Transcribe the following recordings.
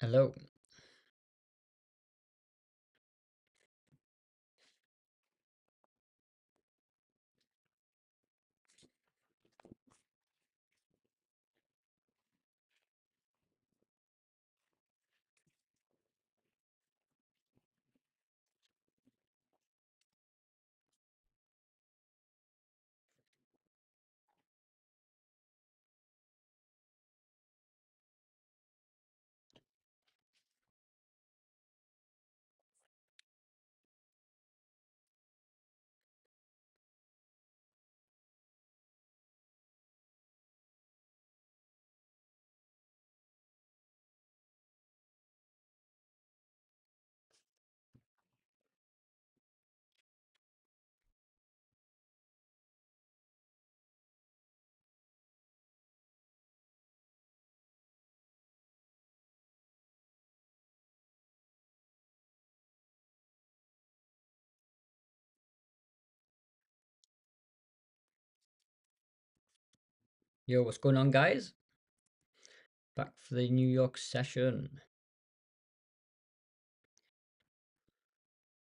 Hello. Yo, what's going on, guys? Back for the New York session.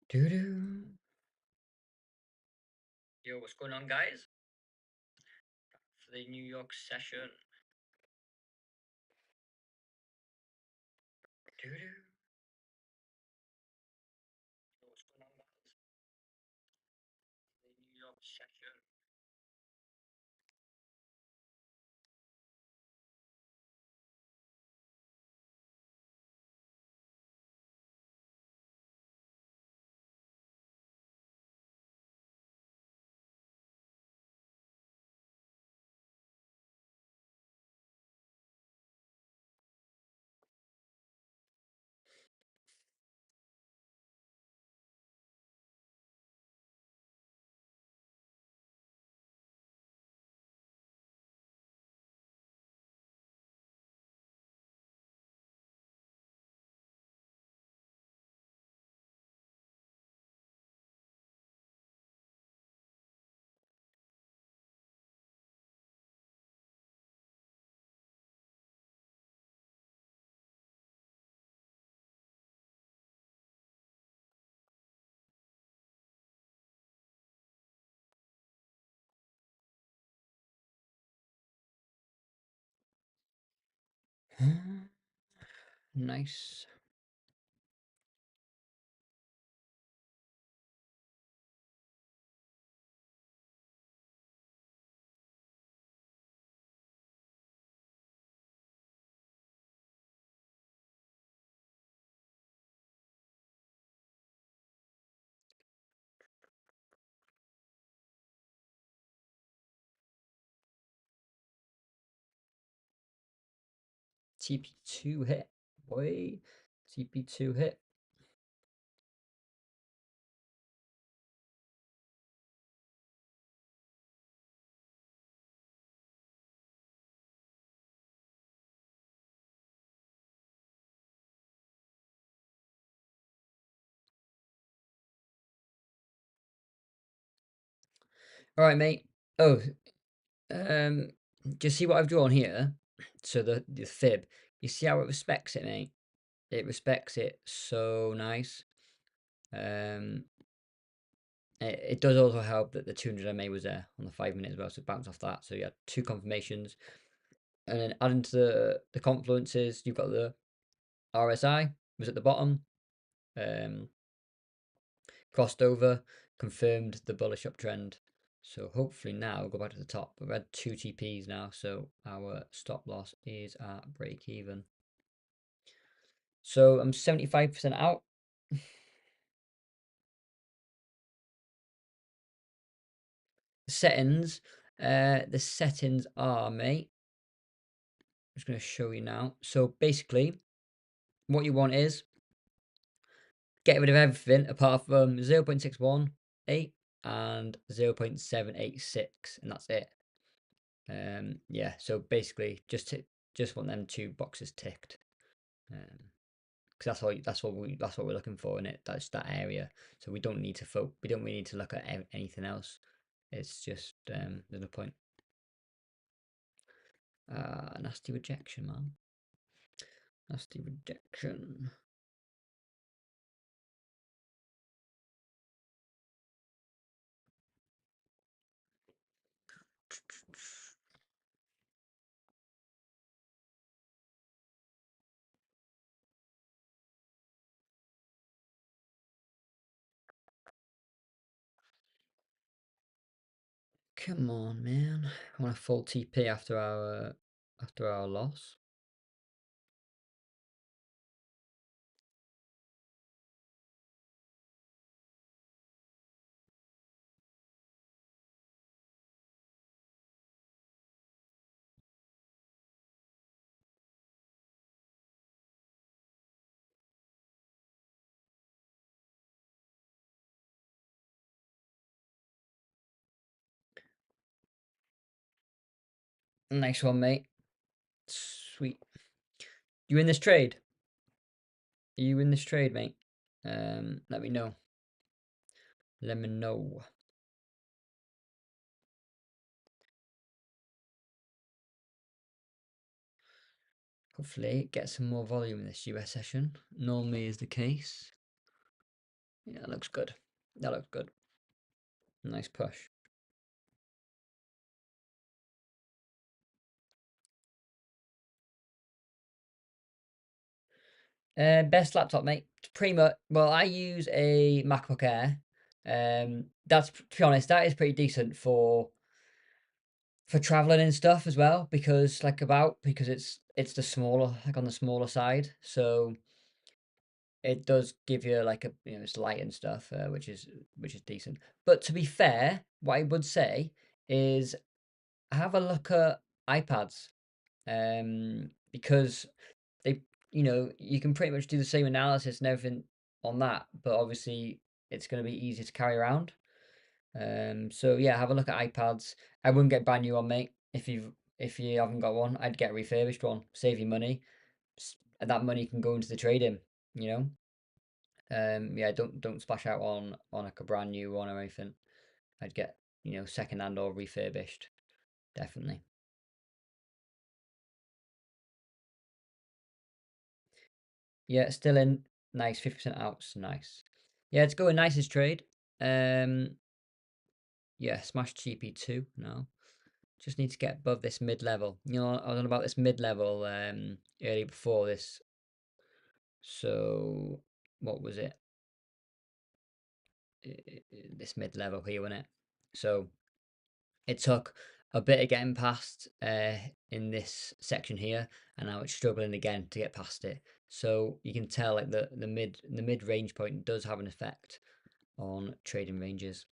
Doo-doo. Yo, what's going on, guys? Back for the New York session. Doo-doo. Yo, what's going on, guys? The New York session. Nice. TP2 hit. Boy. TP2 hit. Alright, mate. Oh, do you see what I've drawn here? So the fib. You see how it respects it, mate? It respects it so nice. It does also help that the 200 MA was there on the 5 minute as well, so it bounced off that. So you had two confirmations. And then adding to the confluences, you've got the RSI was at the bottom, crossed over, confirmed the bullish uptrend. So hopefully now we'll go back to the top. We've had two TPs now, so our stop loss is at break even. So I'm 75% out. Settings, the settings are, mate. I'm just going to show you now. So basically, what you want is get rid of everything apart from 0.618 and 0.786, and that's it. Yeah, so basically just want them two boxes ticked. Because that's what we're looking for in it. That's that area. So we don't need to we don't really need to look at anything else. It's just there's no point. Nasty rejection, man. Nasty rejection. Come on, man. I want a full TP after our loss. Nice one, mate. Sweet. You in this trade? Are you in this trade, mate? Let me know. Let me know. Hopefully get some more volume in this US session. Normally is the case. Yeah, that looks good. That looks good. Nice push. Best laptop, mate. Pretty much. Well, I use a MacBook Air. That's to be honest, that is pretty decent for traveling and stuff as well because because it's the smaller like on the smaller side, so it does give you like a it's light and stuff, which is decent. But to be fair, what I would say is have a look at iPads, because they you can pretty much do the same analysis and everything on that, but obviously it's going to be easier to carry around. So yeah, have a look at iPads. I wouldn't get brand new one, mate. If you haven't got one, I'd get a refurbished one. Save you money. And that money can go into the trading. You know. Yeah, don't splash out on like a brand new one or anything. I'd get second hand or refurbished. Definitely. Yeah, still in. Nice, 50% outs. Nice. Yeah, it's going nice as trade. Um, yeah, smash GP2 now. Just need to get above this mid level. I was on about this mid level earlier before this. So what was it? This mid level here, wasn't it? So it took a bit of getting past in this section here, and now it's struggling again to get past it. So you can tell like the mid range point does have an effect on trading ranges.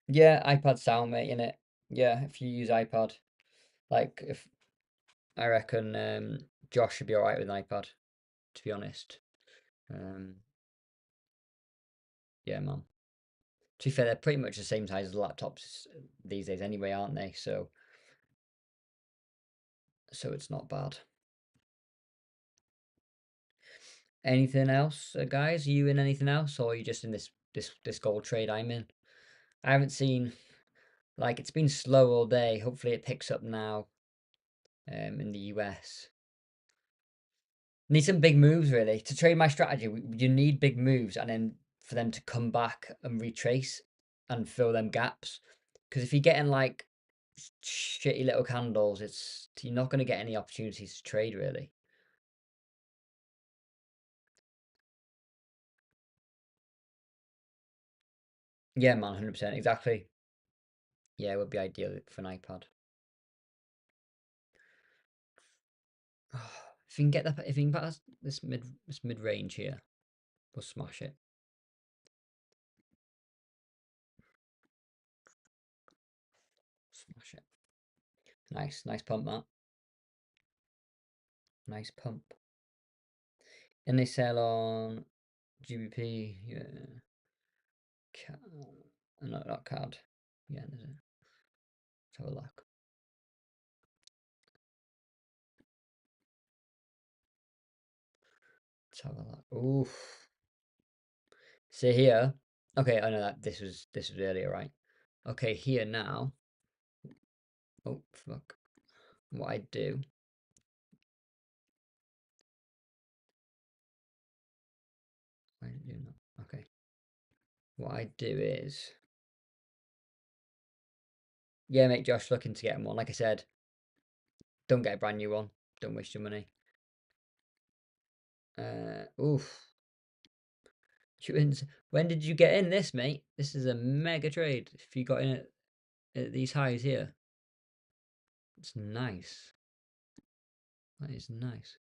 Yeah, iPad sound, mate, in it. Yeah, if you use iPad, like if I reckon Josh should be all right with an iPad, to be honest. Um, yeah, man. To be fair, they're pretty much the same size as laptops these days, anyway, aren't they? So it's not bad. Anything else, guys? Are you in anything else, or are you just in this gold trade I'm in? I haven't seen like it's been slow all day. Hopefully, it picks up now. In the US. Need some big moves really to trade my strategy. You need big moves, and then for them to come back and retrace and fill them gaps. Because if you're getting like shitty little candles, you're not going to get any opportunities to trade really. Yeah, man, 100% exactly. Yeah, it would be ideal for an iPad. If you can get that, if you can pass this mid range here, we'll smash it. Smash it. Nice, nice pump, that. Nice pump. And they sell on GBP. Yeah. No, not card. Yeah, there's a, let's have a look. Let's have a look. Oof. See here. Okay, I know that this was earlier, right? Okay, here now. Oh, fuck. What I do. Why did you not? Okay. What I do is. Yeah, mate, Josh, looking to get him one. Like I said, don't get a brand new one. Don't waste your money. Oof. When did you get in this, mate? This is a mega trade. If you got in at these highs here, it's nice. That is nice.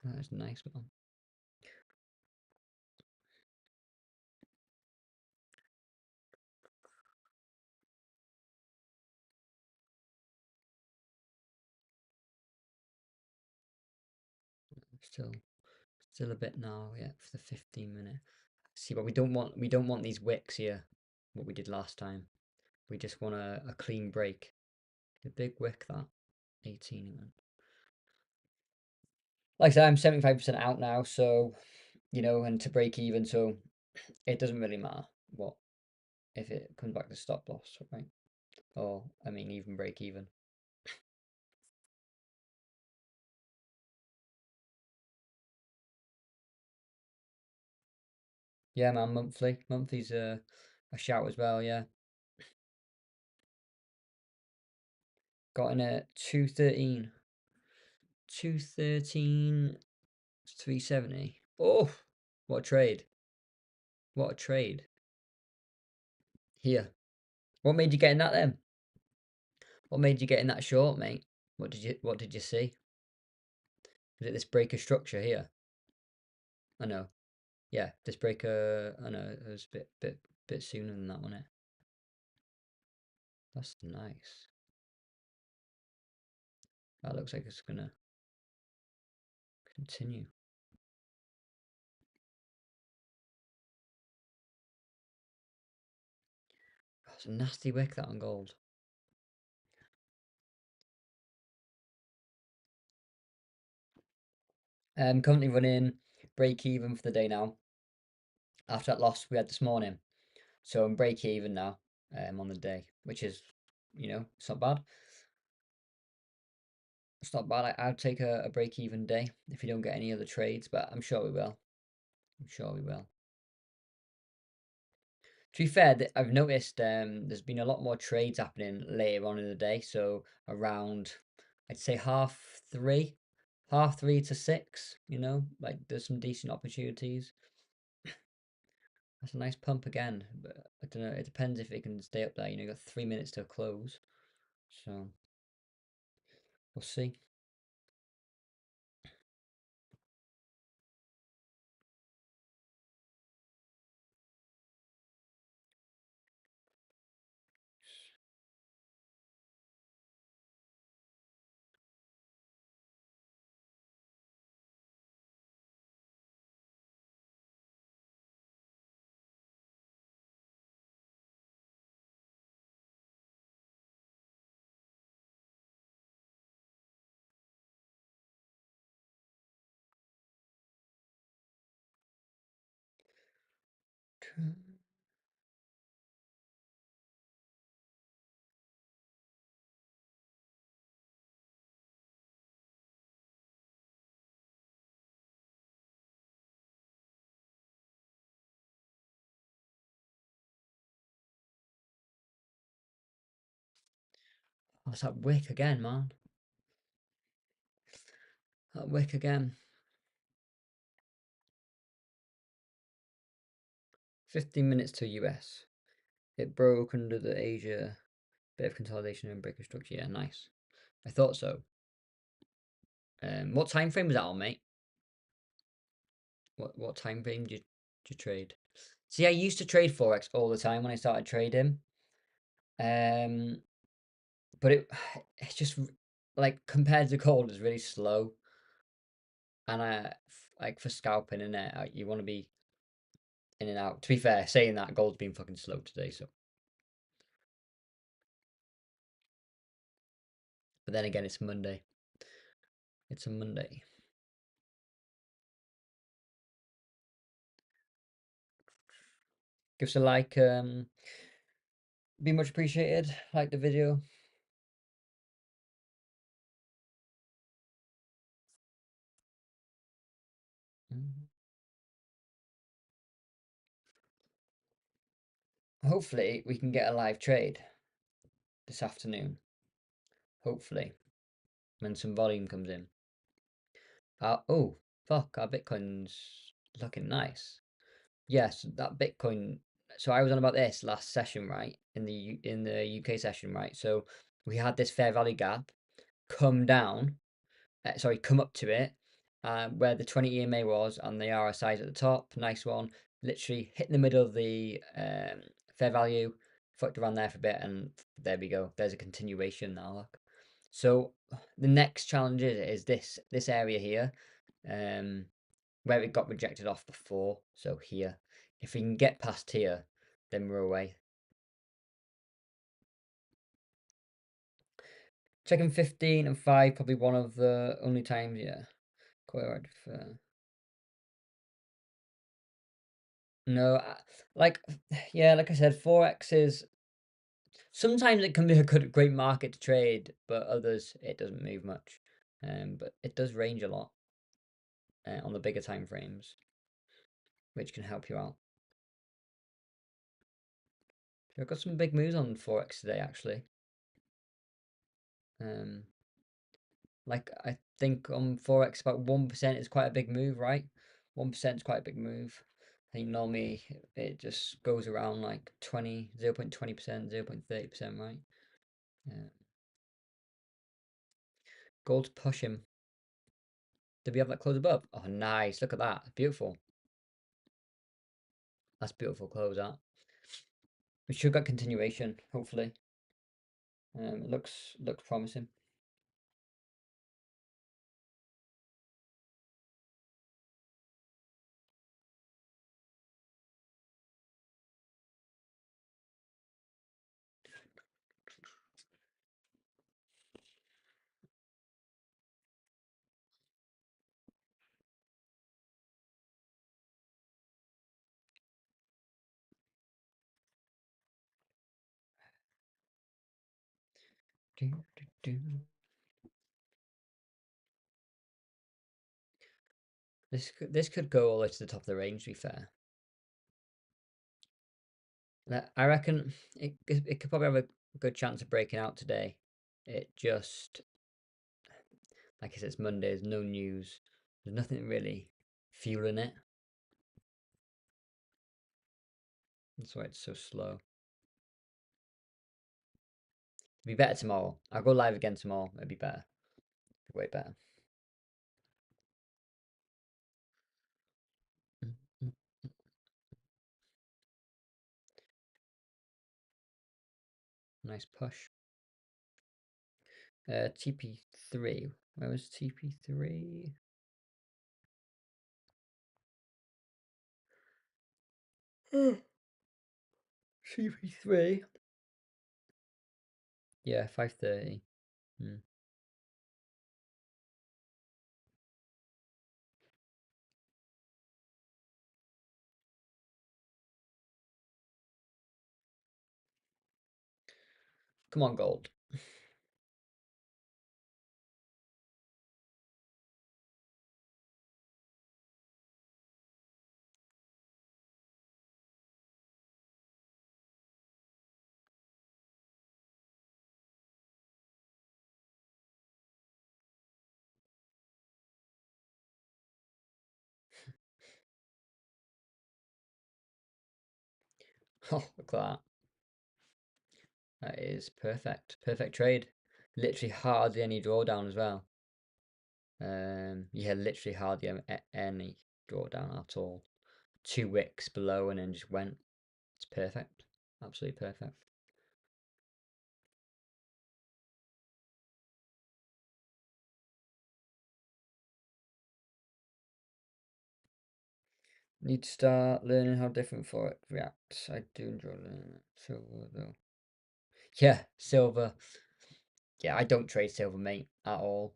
That is nice, man. Still, still a bit now. Yeah, for the 15-minute. See, but we don't want these wicks here. What we did last time. We just want a clean break. A big wick that. 18 even. Like I said, I'm 75% out now, so and to break even, so it doesn't really matter what if it comes back to stop loss, right? Or I mean, even break even. Yeah, man, monthly's a shout as well. Yeah, got in at 213, 213, 370. Oh, what a trade! What a trade! Here, what made you get in that then? What made you get in that short, mate? What did you see? Was it this breaker structure here? I know. Yeah, this breaker. I know it was a bit sooner than that, wasn't it? That's nice. That looks like it's gonna continue. That's a nasty wick that on gold. Currently running break even for the day now. After that loss we had this morning, so I'm break even now. On the day, which is, it's not bad. It's not bad. I'd take a break even day if you don't get any other trades, but I'm sure we will. I'm sure we will. To be fair, I've noticed there's been a lot more trades happening later on in the day. So around, I'd say half three to six. Like there's some decent opportunities. That's a nice pump again, but I don't know. It depends if it can stay up there. You got 3 minutes to close, so we'll see. What's that wick again, man? That wick again. 15 minutes to US. It broke under the Asia. Bit of consolidation and breaker structure. Yeah, nice. I thought so. What time frame was that on, mate? What time frame did you trade? See, I used to trade forex all the time when I started trading. Um, but it's just like compared to gold, it's really slow. And like for scalping in it, you want to be in and out. To be fair, saying that gold's been fucking slow today, so. But then again, it's Monday. It's a Monday. Give us a like, be much appreciated. Like the video. Mhm. Hopefully we can get a live trade this afternoon. Hopefully, when some volume comes in. Oh, fuck, our Bitcoin's looking nice. Yes, that Bitcoin. So I was on about this last session, right? In the UK session, right? So we had this fair value gap come down, sorry, come up to it, where the 20 EMA was and the RSI is at the top. Nice one. Literally hit in the middle of the fair value, fucked around there for a bit, and there we go. There's a continuation now. Look. So the next challenge is this area here, um, where it got rejected off before. So here, if we can get past here, then we're away. Checking 15 and 5, probably one of the only times, yeah. Quite right for. No, like, yeah, like I said, Forex is sometimes it can be a great market to trade, but others it doesn't move much. But it does range a lot on the bigger time frames, which can help you out. I've got some big moves on Forex today, actually. Um, like I think on Forex about 1% is quite a big move, right? 1% is quite a big move. I think normally it just goes around like 0.20%, 0.30%, right? Gold push him. Did we have that close above? Oh, nice. Look at that. Beautiful. That's beautiful close out. We should get continuation, hopefully. Looks promising. Do, do, do. This could go all the way to the top of the range, to be fair. I reckon it could probably have a good chance of breaking out today. It just, like I said, it's Monday, there's no news. There's nothing really fueling it. That's why it's so slow. It'll be better tomorrow. I'll go live again tomorrow. It'll be better. Way better. Mm, mm. Nice push. TP3. Where was TP3? TP3. Yeah, 5:30. Hmm. Come on, gold. Oh, look at that. That is perfect. Perfect trade. Literally hardly any drawdown as well. Yeah, literally hardly any drawdown at all. 2 wicks below and then just went. It's perfect. Absolutely perfect. Need to start learning how different forex reacts. I do enjoy learning silver though. Yeah, silver. Yeah, I don't trade silver, mate, at all.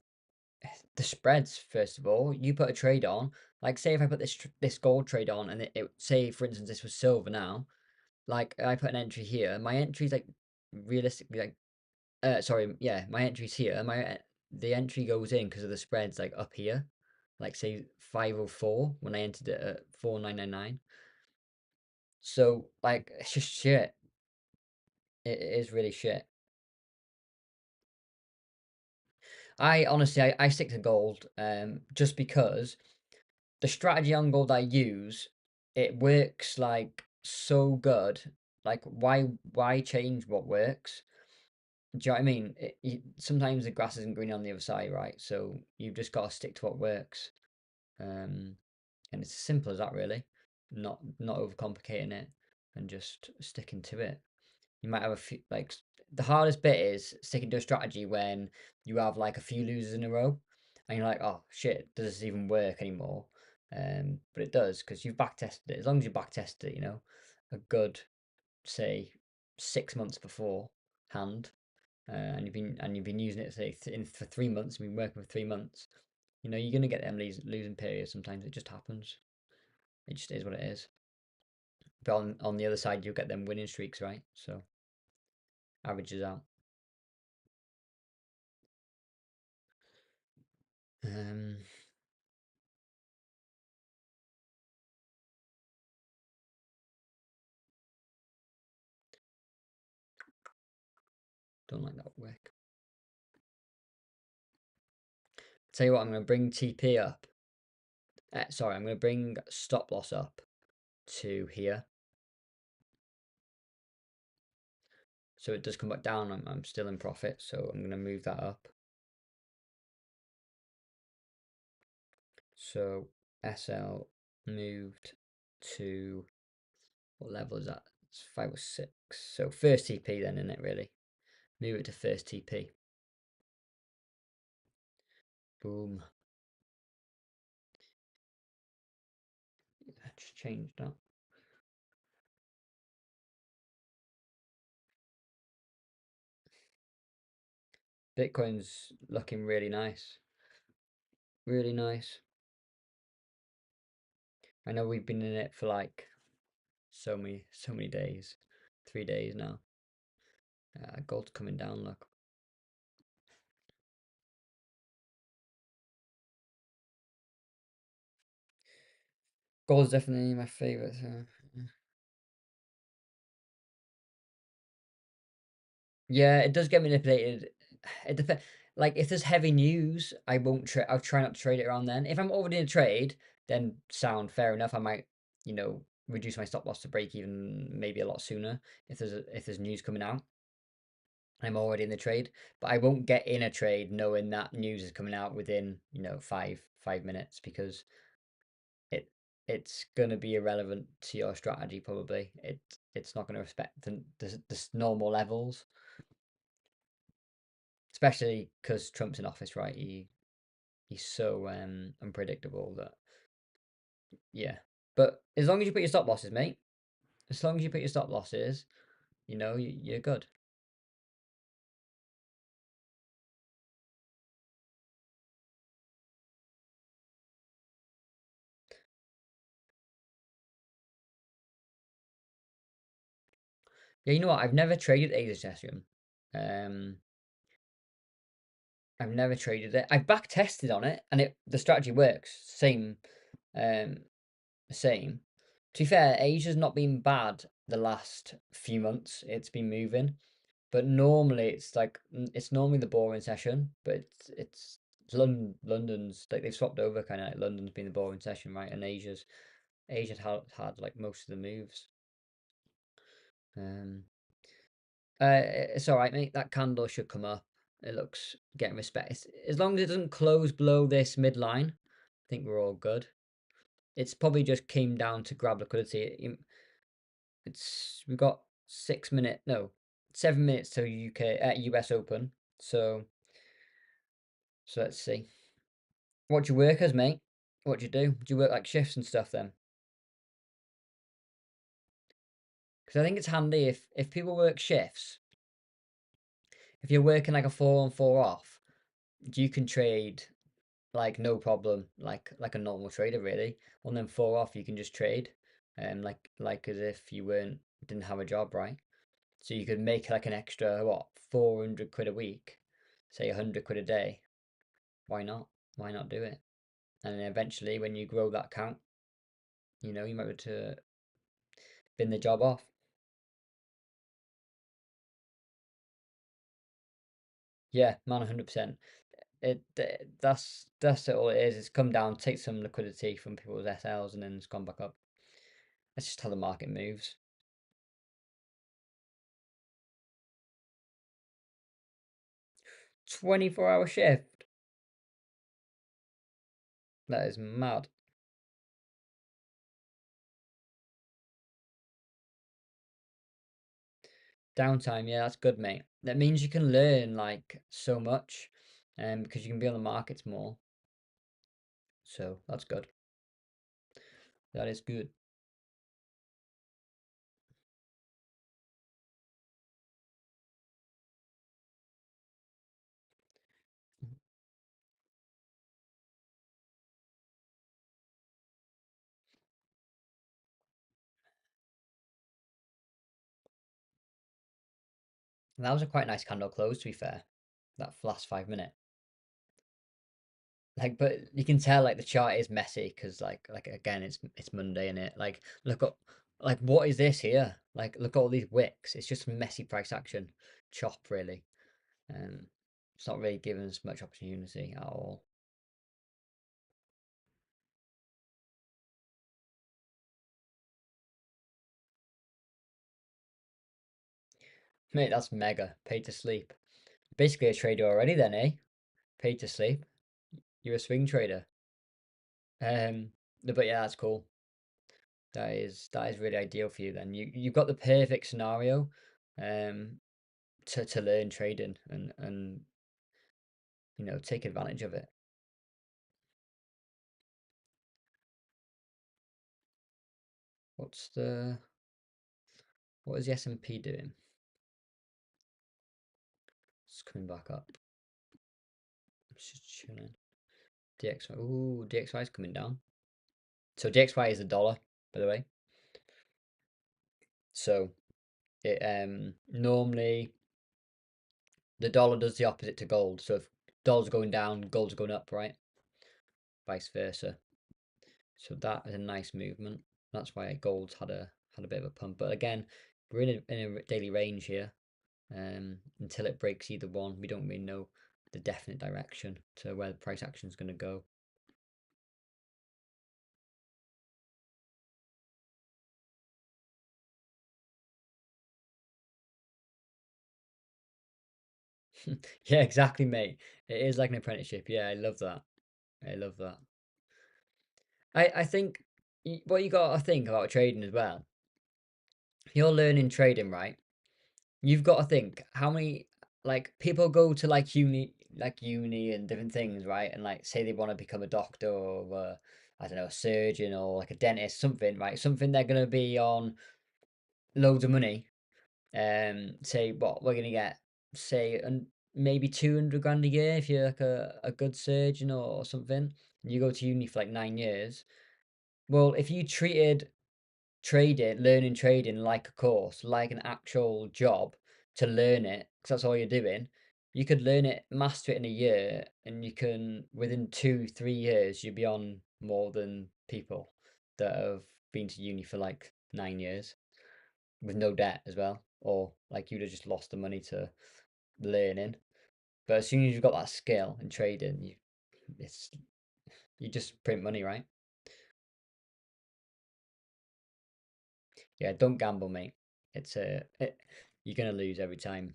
The spreads, first of all, you put a trade on. Like, say if I put this gold trade on, and say for instance this was silver now, like I put an entry here. My entry's like realistically like sorry, yeah, my entry's here. The entry goes in because of the spreads like up here. Like say 504 when I entered it at 4999. So like it's just shit. It is really shit. I honestly I stick to gold just because the strategy on gold I use, it works like so good. Like why change what works? Do you know what I mean? Sometimes the grass isn't green on the other side, right? So you've just got to stick to what works. Um, and it's as simple as that, really. Not overcomplicating it and just sticking to it. You might have a few like the hardest bit is sticking to a strategy when you have like a few losers in a row, and you're like, oh shit, does this even work anymore? But it does because you've back tested it. As long as you back tested it, a good say 6 months beforehand, and you've been using it say for 3 months, been working for 3 months. You're gonna get them losing periods. Sometimes it just happens. It just is what it is. But on the other side, you'll get them winning streaks, right? So averages out. Um, don't like that wick. Tell you what, I'm going to bring TP up. Sorry, I'm going to bring stop loss up to here. So it does come back down. I'm still in profit, so I'm going to move that up. So SL moved to, what level is that? It's 5 or 6. So first TP then, isn't it, really? Move it to first TP. Boom. I just changed that. Bitcoin's looking really nice. Really nice. I know we've been in it for like so many days. 3 days now. Gold's coming down, look. Gold's definitely my favorite. Yeah, it does get manipulated. It depends. Like if there's heavy news, I won't trade. I'll try not to trade it around then. If I'm already in a trade, then sound fair enough. I might, reduce my stop loss to break even maybe a lot sooner if there's news coming out. I'm already in the trade, but I won't get in a trade knowing that news is coming out within, 5 minutes because it it's gonna be irrelevant to your strategy probably. It's not gonna respect the normal levels, especially because Trump's in office, right? He's so unpredictable that yeah. But as long as you put your stop losses, mate, as long as you put your stop losses, you're good. Yeah, you know what? I've never traded Asia. Um, I've never traded it. I've back tested on it, and the strategy works. Um, same. To be fair, Asia's not been bad the last few months. It's been moving, but normally it's normally the boring session. But it's London's like they've swapped over kind of like London's been the boring session, right? And Asia's had like most of the moves. Um, it's all right, mate. That candle should come up. It looks getting respect. As long as it doesn't close below this midline, I think we're all good. It's probably just came down to grab liquidity. We've got 6 minutes, no, 7 minutes till UK US Open. So let's see. What do you work as, mate? What do you do? Do you work like shifts and stuff then? Because I think it's handy if people work shifts. If you're working like a 4 on 4 off, you can trade like no problem, like a normal trader really. On them 4 off, you can just trade, like as if you weren't didn't have a job, right? So you could make like an extra, what, 400 quid a week, say 100 quid a day. Why not? Why not do it? And then eventually, when you grow that account, you might be able to bin the job off. Yeah, man, 100%. That's all it is. It's come down, take some liquidity from people's SLs, and then it's gone back up. That's just how the market moves. 24-hour shift. That is mad. Downtime, yeah, that's good, mate. That means you can learn like so much, because you can be on the markets more. So that's good. That is good. That was a quite nice candle close, to be fair. That last 5 minute. Like, but you can tell like the chart is messy because like again, it's Monday and it like look up like what is this here? Like look at all these wicks. It's just messy price action, chop really. Um, it's not really giving us much opportunity at all. Mate, that's mega. Paid to sleep. Basically a trader already then, eh? Paid to sleep. You're a swing trader. No, but yeah, that's cool. That is really ideal for you then. You've got the perfect scenario, um, to learn trading and take advantage of it. What's the what is the S&P doing? It's coming back up. It's just chilling. DXY. Ooh, DXY is coming down. So DXY is a dollar, by the way. So it normally the dollar does the opposite to gold. So if dollar's going down, gold's going up, right? Vice versa. So that is a nice movement. That's why gold's had a bit of a pump. But again, we're in a daily range here. Until it breaks either one, we don't really know the definite direction to where the price action is going to go. Yeah, exactly, mate. It is like an apprenticeship. Yeah, I love that. I love that. I think what you got to think about trading as well. If you're learning trading, right? You've got to think how many like people go to like uni and different things, right? And like say they want to become a doctor or I don't know, a surgeon or like a dentist, something, right? Something they're gonna be on loads of money. Say what we're gonna get, say, and maybe 200 grand a year if you're like a good surgeon or something. And you go to uni for like 9 years. Well, if you treated learning trading like a course, like an actual job to learn it, because that's all you're doing. You could learn it, master it in a year, and you can, within 2, 3 years, you'd be on more than people that have been to uni for like 9 years with no debt as well. Or like you'd have just lost the money to learning. But as soon as you've got that skill in trading, it's you just print money, right? Yeah, don't gamble, mate. You're gonna lose every time.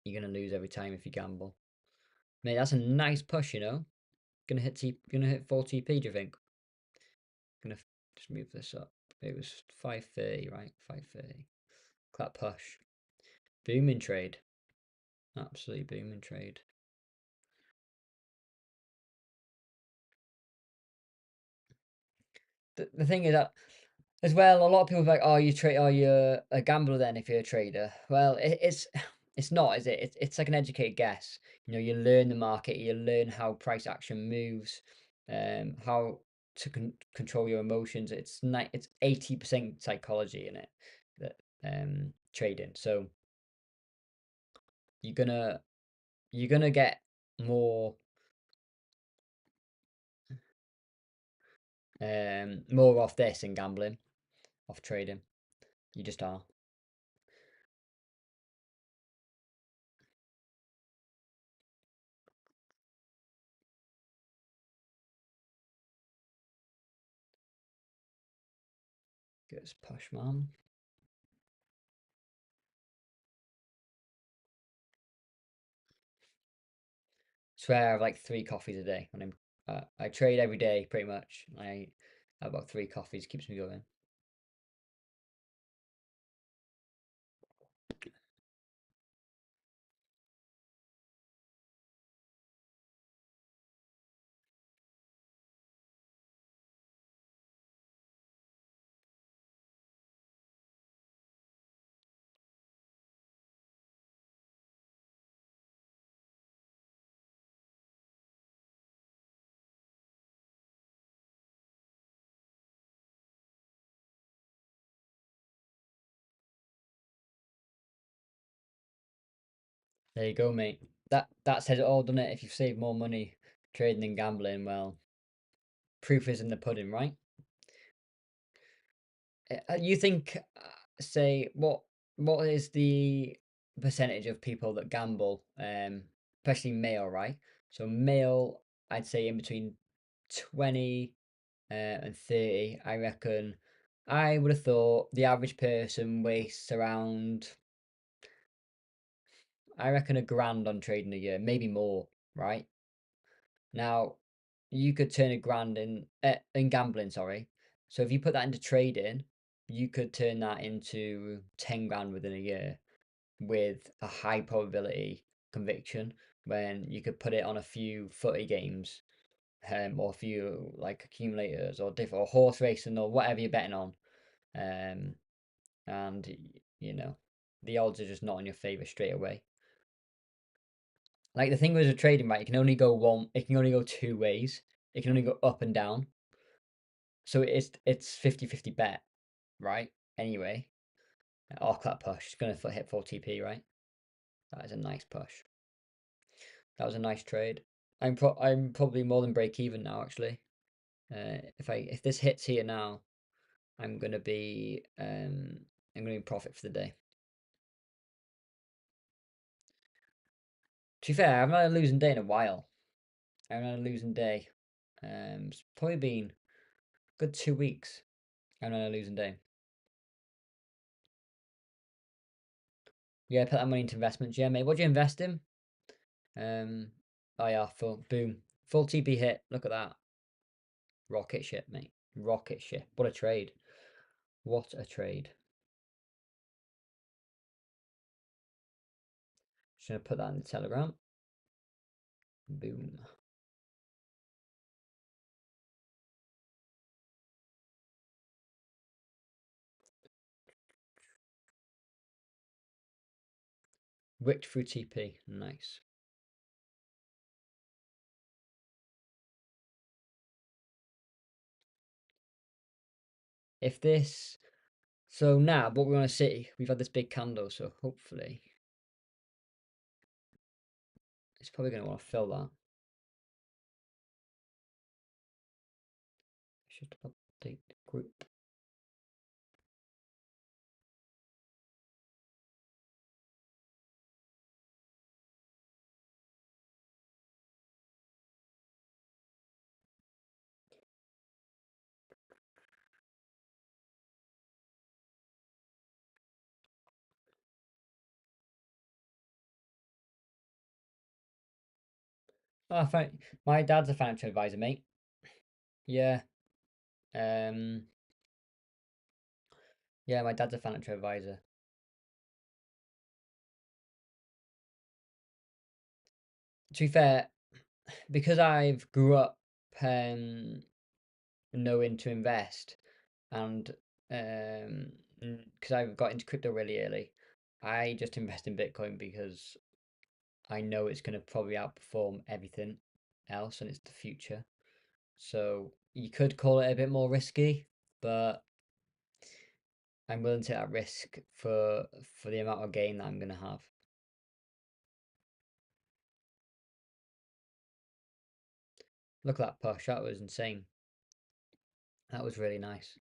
You're gonna lose every time if you gamble. Mate, that's a nice push, you know. Gonna hit 4 TP, do you think? Gonna just move this up. It was 530, right? 530. That push. Booming trade. Absolutely booming trade. The thing is that as well, a lot of people are like, "Oh, are you a gambler then if you're a trader?" Well, it's not, is it? It's like an educated guess. You learn the market, you learn how price action moves, how to control your emotions. It's 80% psychology in it. trading. So you're gonna get more more off this in gambling, off trading. You just are. Goes posh man. Swear I have like 3 coffees a day when I trade every day pretty much. I have about 3 coffees, keeps me going. There you go, mate. That says it all, doesn't it? If you've saved more money trading than gambling, well, proof is in the pudding, right? You think, say, what is the percentage of people that gamble, especially male, right? So male, I'd say in between 20 and 30. I reckon I would have thought the average person wastes around, I reckon, a grand on trading a year, maybe more, right? Now, you could turn a grand in gambling, sorry. So if you put that into trading, you could turn that into 10 grand within a year with a high probability conviction when you could put it on a few footy games, or a few like accumulators or different or horse racing or whatever you're betting on. Um, and you know, the odds are just not in your favor straight away. Like the thing with trading, right? It can only go 2 ways. It can only go up and down. So it's 50-50 bet, right? Anyway, oh, that push. It's gonna hit full TP, right? That is a nice push. That was a nice trade. I'm probably more than break even now, actually. If this hits here now, I'm gonna be in profit for the day. To be fair, I haven't had a losing day in a while. I haven't had a losing day. It's probably been a good 2 weeks. I haven't had a losing day. Yeah, put that money into investments. Yeah, mate. What do you invest in? Oh yeah, full boom, full TP hit. Look at that, rocket ship, mate. Rocket ship. What a trade. What a trade. Just gonna put that in the Telegram. Boom. Wicked through TP. Nice. If this, so now what we're gonna see, we've had this big candle, so hopefully it's probably gonna want to fill that. Should update the group. Oh, my dad's a financial advisor, mate. Yeah. Um. Yeah, my dad's a financial advisor. To be fair, because I've grew up knowing to invest, and because I got into crypto really early, I just invest in Bitcoin because I know it's going to probably outperform everything else and it's the future. So you could call it a bit more risky, but I'm willing to take that risk for the amount of gain that I'm gonna have. Look at that push. That was insane. That was really nice.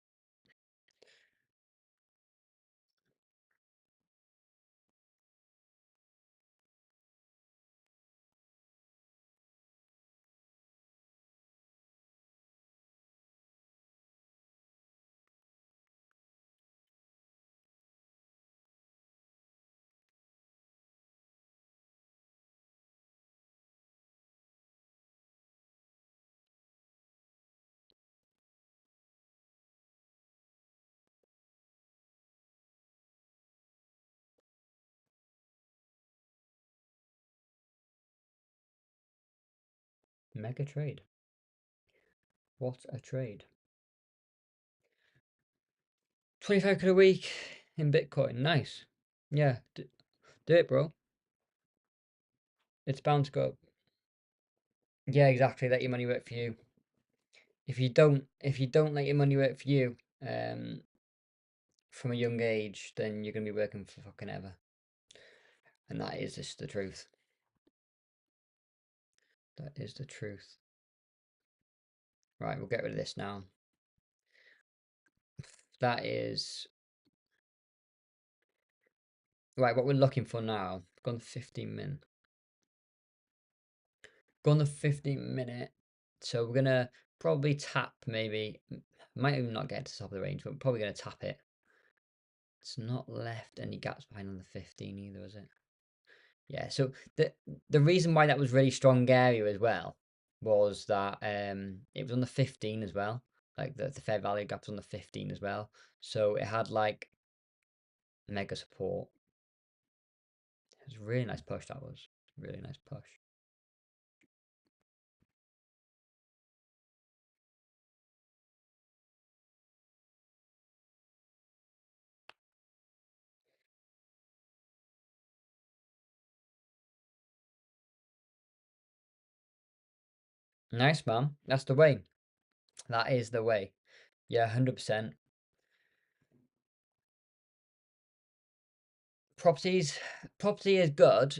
Mega trade. What a trade. 25 quid a week in Bitcoin. Nice. Yeah, do it, bro. It's bound to go up. Yeah, exactly. Let your money work for you. If you don't let your money work for you, from a young age, then you're gonna be working for fucking ever. And that is just the truth. That is the truth. Right, we'll get rid of this now. That is right. What we're looking for now. Gone 15 min. Gone the 15 minute. So we're gonna probably tap maybe. Might even not get to the top of the range, but we're probably gonna tap it. It's not left any gaps behind on the 15 either, is it? Yeah. So the reason why that was really strong area as well was that it was on the 15 as well. Like the fair value gap was on the 15 as well. So it had like mega support. It was a really nice push. That was really nice push. Nice, man. That's the way. That is the way. Yeah, 100%. Property is good.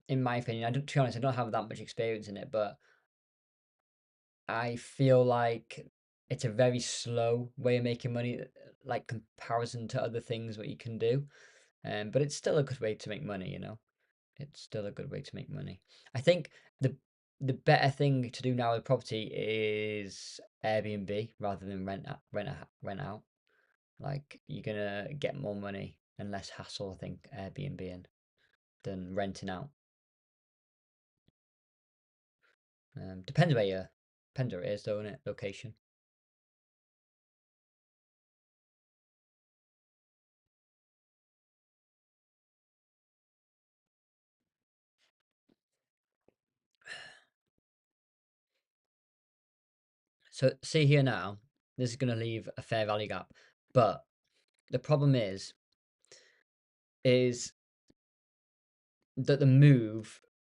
In my opinion, to be honest, I don't have that much experience in it, but I feel like it's a very slow way of making money, like comparison to other things what you can do. But it's still a good way to make money, you know. It's still a good way to make money. I think the the better thing to do now with property is Airbnb rather than rent out. Like you're gonna get more money and less hassle, I think, Airbnb in than renting out. Depends where it is though, innit? Location. So see here now, this is gonna leave a fair value gap. But the problem is that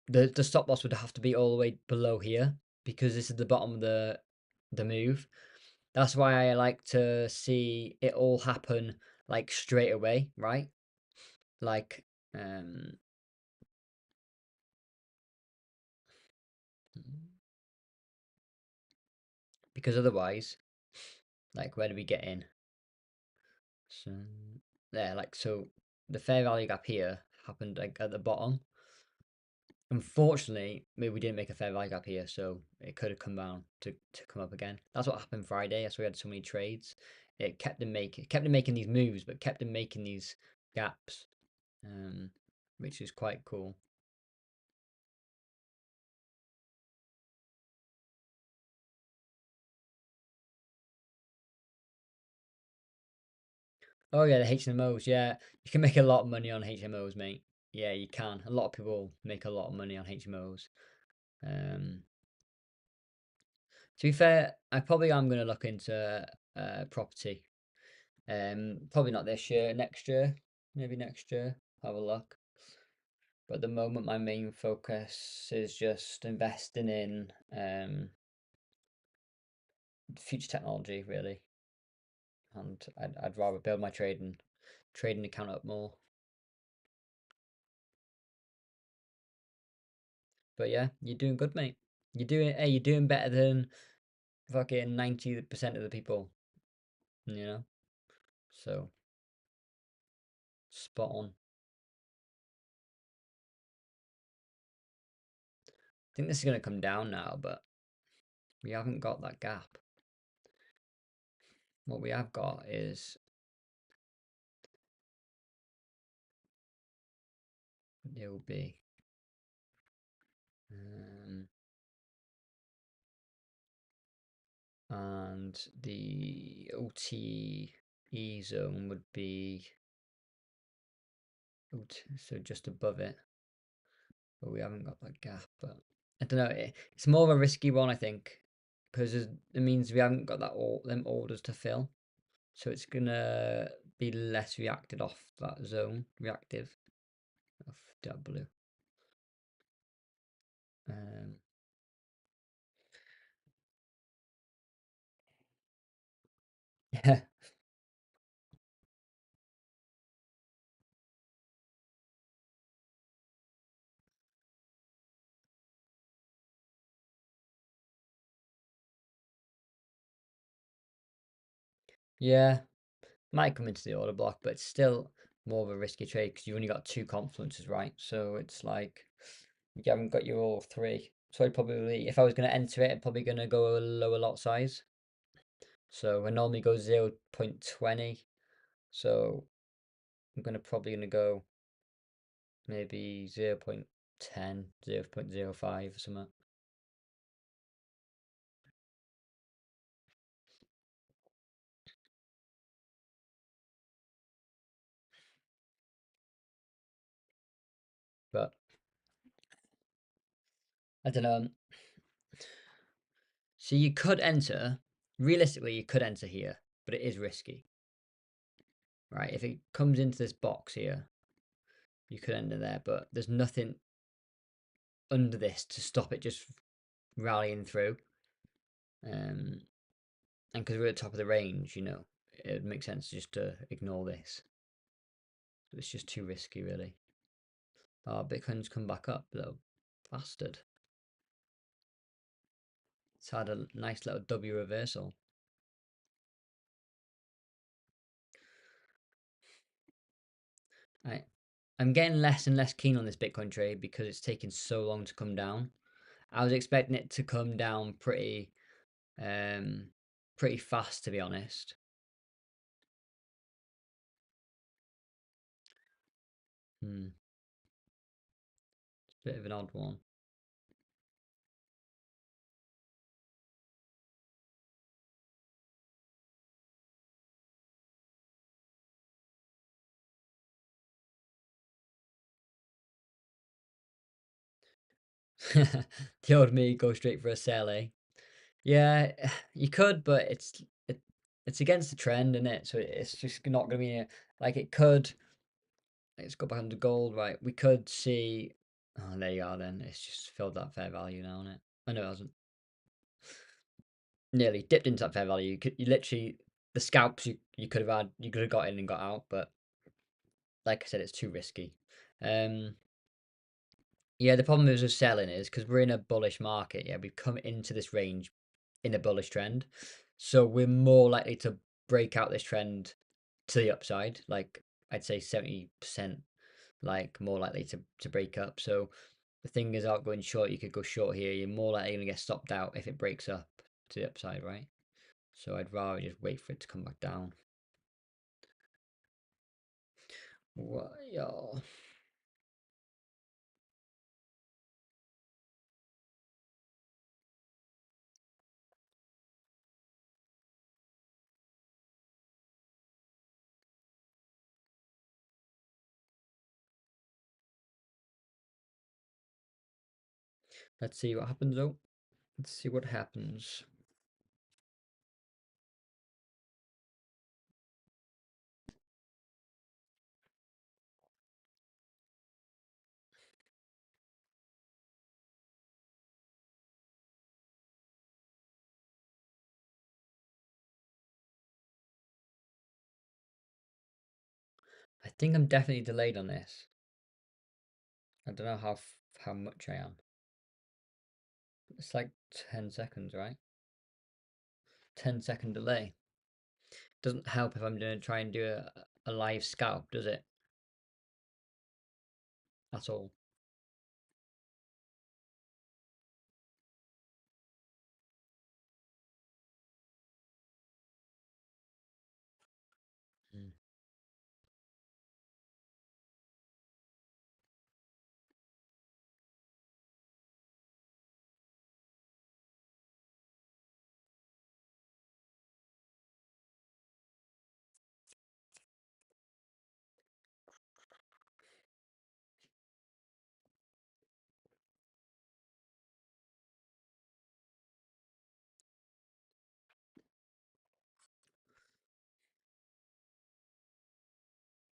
the stop loss would have to be all the way below here because this is the bottom of the move. That's why I like to see it all happen like straight away, right? Like um because otherwise, like where do we get in? So there, like so the fair value gap here happened like at the bottom. Unfortunately, maybe we didn't make a fair value gap here, so it could have come down to come up again. That's what happened Friday. That's why we had so many trades. It kept him making these moves, but kept him making these gaps, um, which is quite cool. Oh yeah, the HMOs. Yeah, you can make a lot of money on HMOs, mate. Yeah, you can. A lot of people make a lot of money on HMOs. Um, to be fair, I probably am going to look into property. Probably not this year, next year, maybe next year. Have a look. But at the moment, my main focus is just investing in future technology, really. and I'd rather build my trading account up more. But yeah, you're doing good, mate. You're doing better than fucking 90% of the people, you know? So spot on. I think this is gonna come down now, but we haven't got that gap. What we have got is it will be um, and the OTE zone would be so just above it, but we haven't got that gap. But I don't know. It's more of a risky one, I think, because it means we haven't got that all them orders to fill, so it's gonna be less reacted off that zone, reactive of W. Um, yeah, yeah, might come into the order block, but it's still more of a risky trade because you've only got two confluences, right? So it's like you haven't got your all three. So I'd probably, if I was going to enter it, I'm probably going to go a lower lot size. So I normally go 0.20. So I'm probably gonna go maybe 0.10, 0.05 or something. But I don't know. So you could enter, realistically, you could enter here, but it is risky, right? If it comes into this box here, you could enter there, but there's nothing under this to stop it just rallying through. And because we're at the top of the range, it makes sense just to ignore this. It's just too risky, really. Oh, Bitcoin's come back up, little bastard. It's had a nice little W reversal. I'm getting less and less keen on this Bitcoin trade because it's taking so long to come down. I was expecting it to come down pretty fast, to be honest. Hmm. It's a bit of an odd one. The old me go straight for a sell, eh? Yeah, you could, but it's against the trend, isn't it? So it's just not going to be like it could. Let's go back into gold, right? We could see. Oh, there you are. Then it's just filled that fair value now, isn't it? I know it hasn't. Nearly dipped into that fair value. You literally the scalps you could have had, you could have got in and got out, but like I said, it's too risky. Um, yeah, the problem is with selling is because we're in a bullish market. Yeah, we've come into this range in a bullish trend, so we're more likely to break out this trend to the upside. Like I'd say 70%, like more likely to break up. So the thing is, out going short, you could go short here. You're more likely to get stopped out if it breaks up to the upside, right? So I'd rather just wait for it to come back down. What, y'all? Let's see what happens though. Let's see what happens. I think I'm definitely delayed on this. I don't know how much I am. It's like 10 seconds, right? 10-second delay. Doesn't help if I'm going to try and do a live scalp, does it? At all. Mm.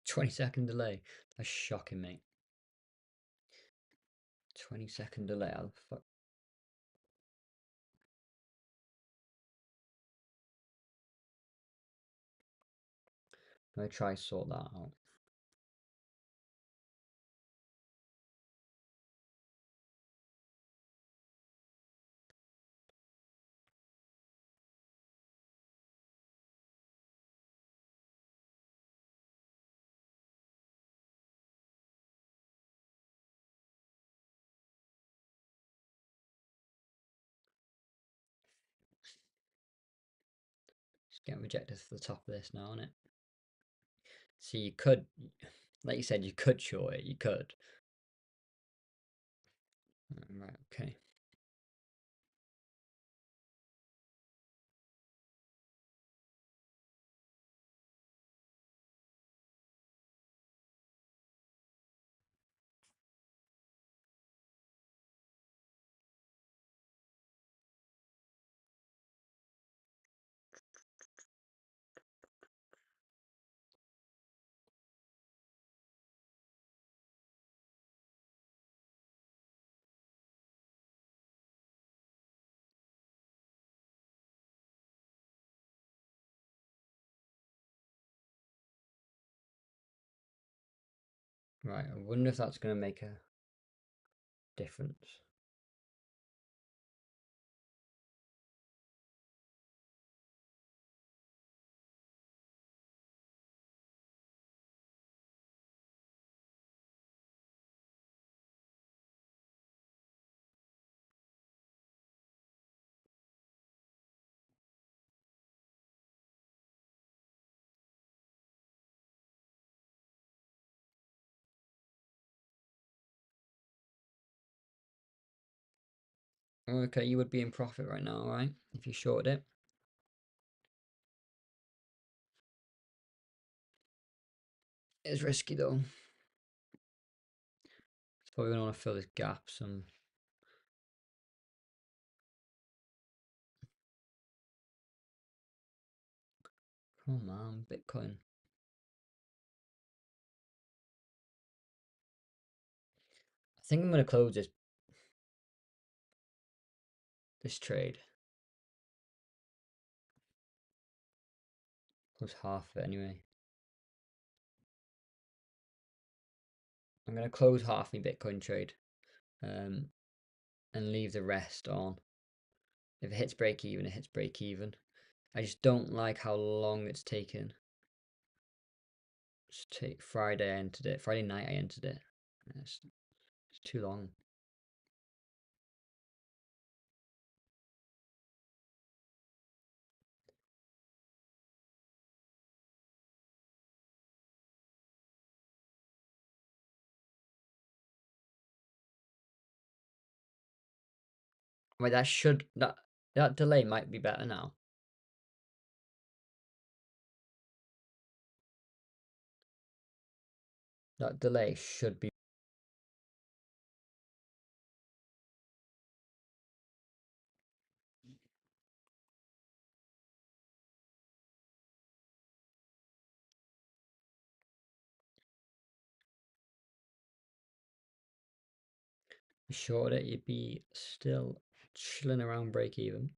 20-second delay. That's shocking, mate. 20-second delay. How the fuck? Let me try sort that out. Just getting rejected for the top of this now, isn't it? See, you could, like you said, you could short it. You could. Right. Okay. Right. I wonder if that's going to make a difference. Okay, you would be in profit right now, right? If you shorted it. It's risky though. It's probably going to want to fill this gap some. Come on, Bitcoin. I think I'm going to close this trade. Close half of it anyway. I'm going to close half my Bitcoin trade and leave the rest on. If it hits break even, it hits break even. I just don't like how long it's taken. Just take Friday, I entered it. Friday night, I entered it. It's too long. Wait, that delay might be better now. That delay should be. Short it, you'd be still chilling around break even.